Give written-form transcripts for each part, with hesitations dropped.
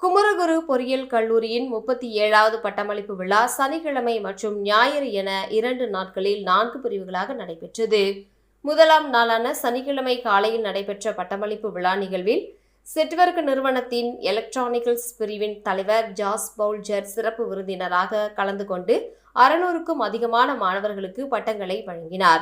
குமரகுரு பொறியியல் கல்லூரியின் 37வது பட்டமளிப்பு விழா சனிக்கிழமை மற்றும் ஞாயிறு என 2 நாட்களில் 4 பிரிவுகளாக நடைபெற்றது. முதலாம் நாளான சனிக்கிழமை காலையில் நடைபெற்ற பட்டமளிப்பு விழா நிகழ்வில் செட்வொர்க் நிறுவனத்தின் எலக்ட்ரானிக்கல்ஸ் பிரிவின் தலைவர் ஜாஸ் பவுல்ஜர் சிறப்பு விருந்தினராக கலந்து கொண்டு 600க்கும் அதிகமான மாணவர்களுக்கு பட்டங்களை வழங்கினார்.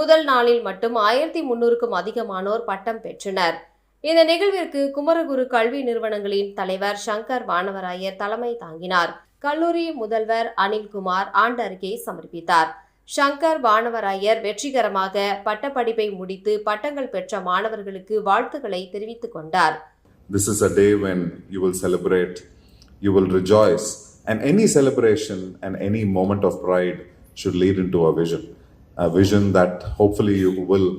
முதல் நாளில் மட்டும் 1300க்கும் அதிகமானோர் பட்டம் பெற்றனர். இந்த நிகழ்விற்கு குமரகுரு கல்வி நிறுவனங்களின் தலைவர் சங்கர் வானவராயர் தலைமை தாங்கினார். கல்லூரி முதல்வர் அனில்குமார் ஆண்டு அறிக்கையை சமர்ப்பித்தார். சங்கர் வானவராயர் வெற்றிகரமாக பட்டப்படிப்பை முடித்து பட்டங்கள் பெற்ற மாணவர்களுக்கு வாழ்த்துக்களை தெரிவித்துக் கொண்டார். This is a day when you will celebrate, you will rejoice, and any celebration and any moment of pride should lead into a vision that hopefully you will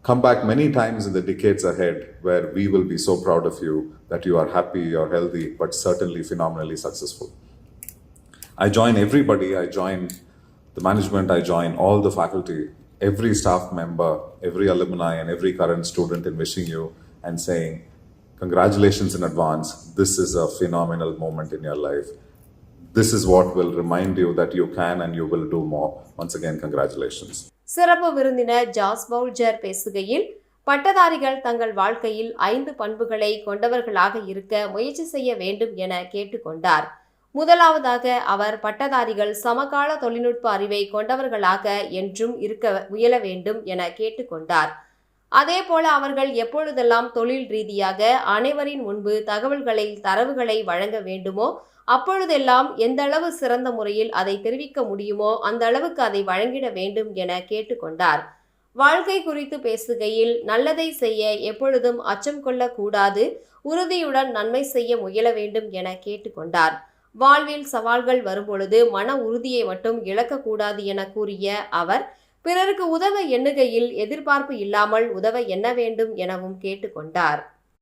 come back many times in the decades ahead, where we will be so proud of you that you are happy, you are healthy, but certainly phenomenally successful. I join everybody, I join the management, I join all the faculty, every staff member, every alumni and every current student in wishing you and saying, congratulations in advance. This is a phenomenal moment in your life. This is what will remind you that you can and you will do more. Once again, congratulations. சிறப்பு விருந்தினர் ஜாஸ் பவுல்ஜர் பேசுகையில், பட்டதாரிகள் தங்கள் வாழ்க்கையில் 5 பண்புகளை கொண்டவர்களாக இருக்க முயற்சி செய்ய வேண்டும் என கேட்டுக்கொண்டார். முதலாவதாக அவர் பட்டதாரிகள் சமகால தொழில்நுட்ப அறிவை கொண்டவர்களாக என்றும் இருக்க முயல வேண்டும் என கேட்டுக்கொண்டார். அதேபோல அவர்கள் எப்பொழுதெல்லாம் தொழில் ரீதியாக அனைவரின் முன்பு தரவுகளை வழங்க வேண்டுமோ அப்பொழுதெல்லாம் எந்த அளவு சிறந்த முறையில் அதை தெரிவிக்க முடியுமோ அந்த அளவுக்கு அதை வழங்கிட வேண்டும் என கேட்டுக்கொண்டார். வாழ்க்கை குறித்து பேசுகையில், நல்லதை செய்ய எப்பொழுதும் அச்சம் கொள்ளக்கூடாது, உறுதியுடன் நன்மை செய்ய முயல வேண்டும் என கேட்டுக்கொண்டார். வாழ்வில் சவால்கள் வரும்பொழுது மன உறுதியை மட்டும் இழக்கக்கூடாது என கூறிய அவர், பிறருக்கு உதவ எண்ணுகையில் எதிர்பார்ப்பு இல்லாமல் உதவ எண்ண வேண்டும் எனவும் கேட்டுக்கொண்டார்.